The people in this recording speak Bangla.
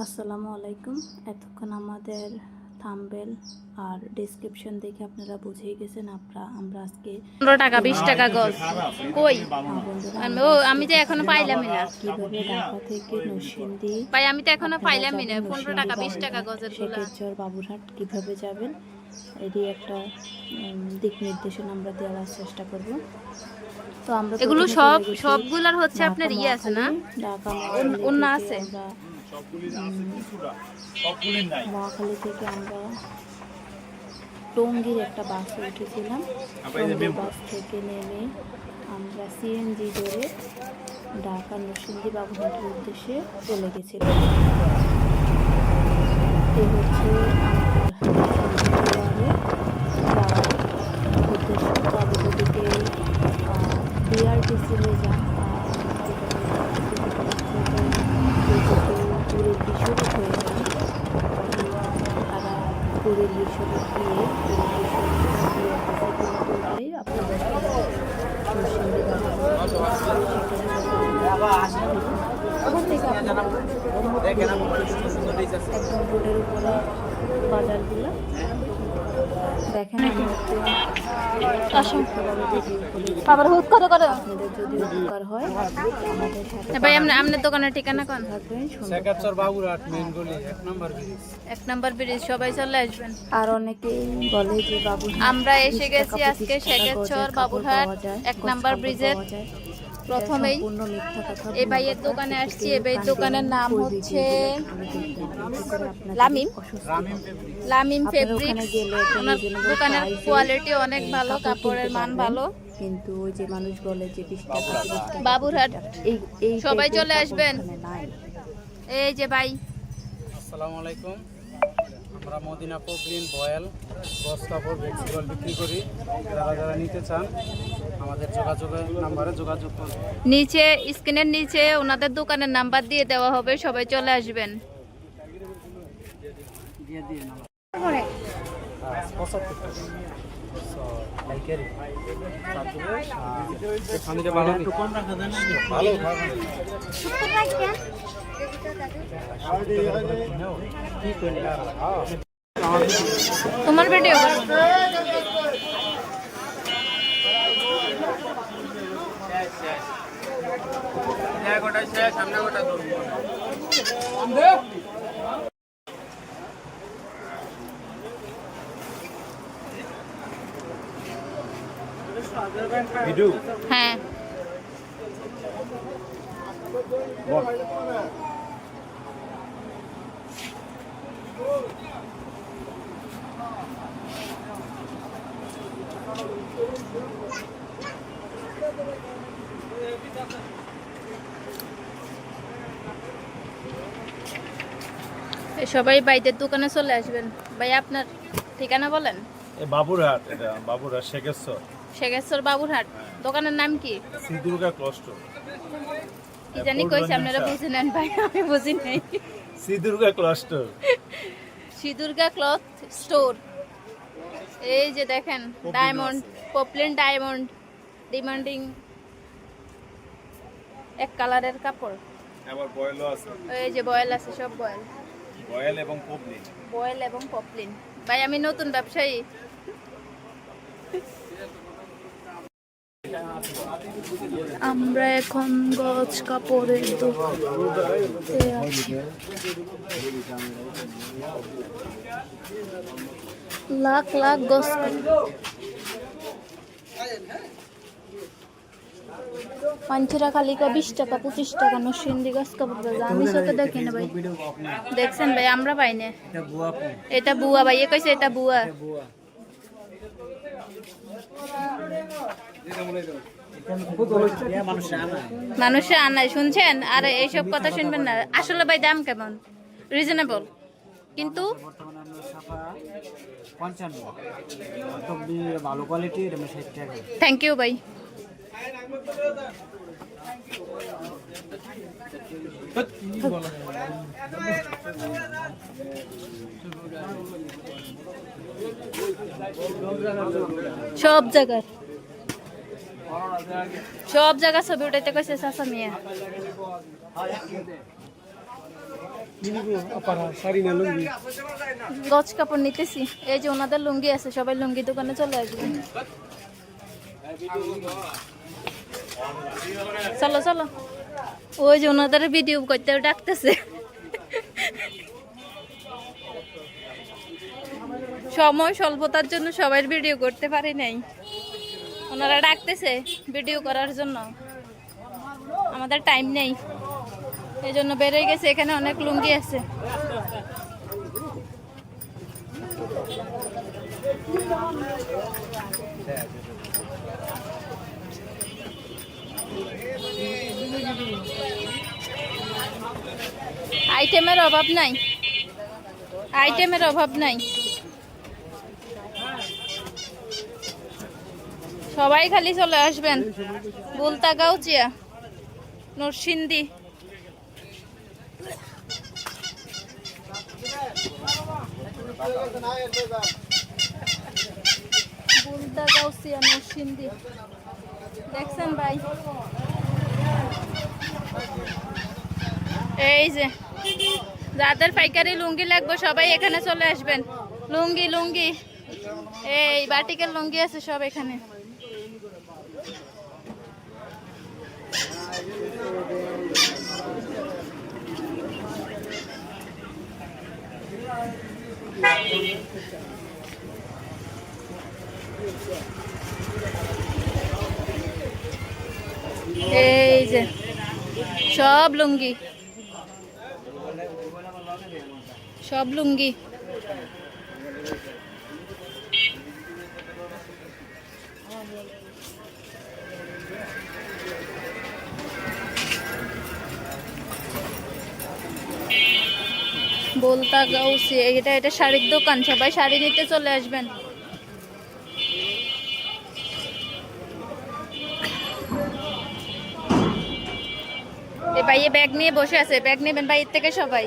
আসসালামু আলাইকুম। এতক্ষণ আমাদের থাম্বনেল আর ডেসক্রিপশন দেখে আপনারা বুঝেই গেছেন আমরা আজকে 15 টাকা 20 টাকা গজ কই ও আমি তো এখনো পাইলামই না কিভাবে ঢাকা থেকে নরসিংদী ভাই আমি তো এখনো পাইলামই না 15 টাকা 20 টাকা গজের গুলা শেখেরচর বাবুরহাট কিভাবে যাবেন এরই একটা দিক নির্দেশনা আমরা দেওয়ার চেষ্টা করব। তো আমরা এগুলো সবগুলার হচ্ছে আপনার ইয়ে আছে না অন্য আছে মহাখালী থেকে আমরা টঙ্গীর একটা বাসে উঠেছিলাম। বাস থেকে নেমে আমরা সিএনজি ধরে ঢাকা নরসিংদী বাবুঘাটের উদ্দেশ্যে চলে গেছিলাম। এই হচ্ছে যাওয়ার উদ্দেশ্য। তবে যদি বিআরটিসি হয়ে যান পুরীর বিশ্বরূপ হয়ে যান, তারা পুরীর বিশ্বরূপ দিয়ে আপনাদের একদম রোডের উপরে বাজারগুলো দেখেন। আবার হুট করে করে আপনাদের যদি উপকার হয় আমাদের সাথে ভাই আপনার দোকানের ঠিকানা কোন? শেখেরচর বাবুরহাট মেইন গলি 1 নম্বর ব্রিজ। সবাই চলে আসবেন। আর অনেকেই বলে যে বাবু আমরা এসে গেছি আজকে শেখেরচর বাবুরহাট 1 নম্বর ব্রিজের প্রথমেই এই ভাইয়ের দোকানে আসছি। এই ভাইয়ের দোকানের নাম হচ্ছে লামিম ফেব্রিক্স। ওনার দোকানের কোয়ালিটি অনেক ভালো, কাপড়ের মান ভালো। কিন্তু ওই যে মানুষ বলে যে 20 টাকা বাবুরহাট এই সবাই চলে আসবেন। এই যে ভাই আসসালামু আলাইকুম। আমরা মদিনা পপলিন বয়েল গস কাপড় ভেক্সিবল বিক্রি করি। যারা নিতে চান আমাদের যোগাযোগের নাম্বারে যোগাযোগ করুন। নিচে স্ক্রিনের নিচে ওনাদের দোকানের নাম্বার দিয়ে দেওয়া হবে, সবাই চলে আসবেন। তোমার ভিডিও হ্যাঁ সবাই ভাইদের দোকানে চলে আসবেন। ভাই আপনার ঠিকানা বলেন। বাবুরহাট, এটা বাবুরহাট শেখেরচর বাবুরহাট। দোকানের নাম কি? শ্রী দুর্গা ক্লস্ট। কি জানি কইছে, আপনারা বুঝে নেন ভাই, আমি বুঝি নাই। Shri Durga cloth, Shri Durga cloth store. এই যে দেখেন ডায়মন্ড, পপলিন ডায়মন্ড, ডিমান্ডিং এক কালারের কাপড়। আবার বয়েলও আছে। এই যে বয়েল আছে, সব বয়েল, বয়েল এবং পপলিন। বয়েল এবং পপলিন। ভাই আমি নতুন ব্যবসায়ী। আমরা এখন গজ কাপড়ের দোকানে আছি। লাখ লাখ গজ পাঞ্চেরা খালি 20 টাকা 25 টাকা নরসিংদী গজ কাপড় বাজার। আমি চোখে দেখি না ভাই, দেখছেন ভাই, আমরা পাই না। এটা বুয়া ভাই, এ কইছে এটা বুয়া। মানুষে আনায় শুনছেন, আর এইসব কথা শুনবেন না। আসলে ভাই দাম কেমন? রিজনেবল কিন্তু ভালো কোয়ালিটির 60 টাকা। থ্যাংক ইউ ভাই। সব জায়গা ছবি উঠাইতে কইছে চাচা মিয়া। গজ কাপড় নিতেছি। এই যে ওনাদের লুঙ্গি আছে, সবাই লুঙ্গি দোকানে চলে আসবেন। চলো চলো, ওই যে ওনাদের ভিডিও করতে ডাকতেছে। সময় স্বল্পতার জন্য সবাই ভিডিও করতে পারি নাই, ওনারা ডাকতেছে ভিডিও করার জন্য, আমাদের টাইম নেই, এই জন্য বেরিয়ে গেছে। এখানে অনেক লুঙ্গি আছে। আইটেমের অভাব নাই, আইটেমের অভাব নাই, সবাই খালি চলে আসবেন। বুলতাগাউচিয়া, নরসিংদী। বুলতাগাউচিয়া, নরসিংদী। দেখছেন ভাই, এই যে যাদের পাইকারি লুঙ্গি লাগবে সবাই এখানে চলে আসবেন। লুঙ্গি লুঙ্গি এই বাটিকের লুঙ্গি আছে সব এখানে। এই যে সব লুঙ্গি, সব লুঙ্গি। বুলতাগাউচিয়া, এটা শাড়ির দোকান, সবাই শাড়ি নিতে চলে আসবেন। এ ভাই ব্যাগ নিয়ে বসে আছে, ব্যাগ নেবেন বাইরের থেকে সবাই।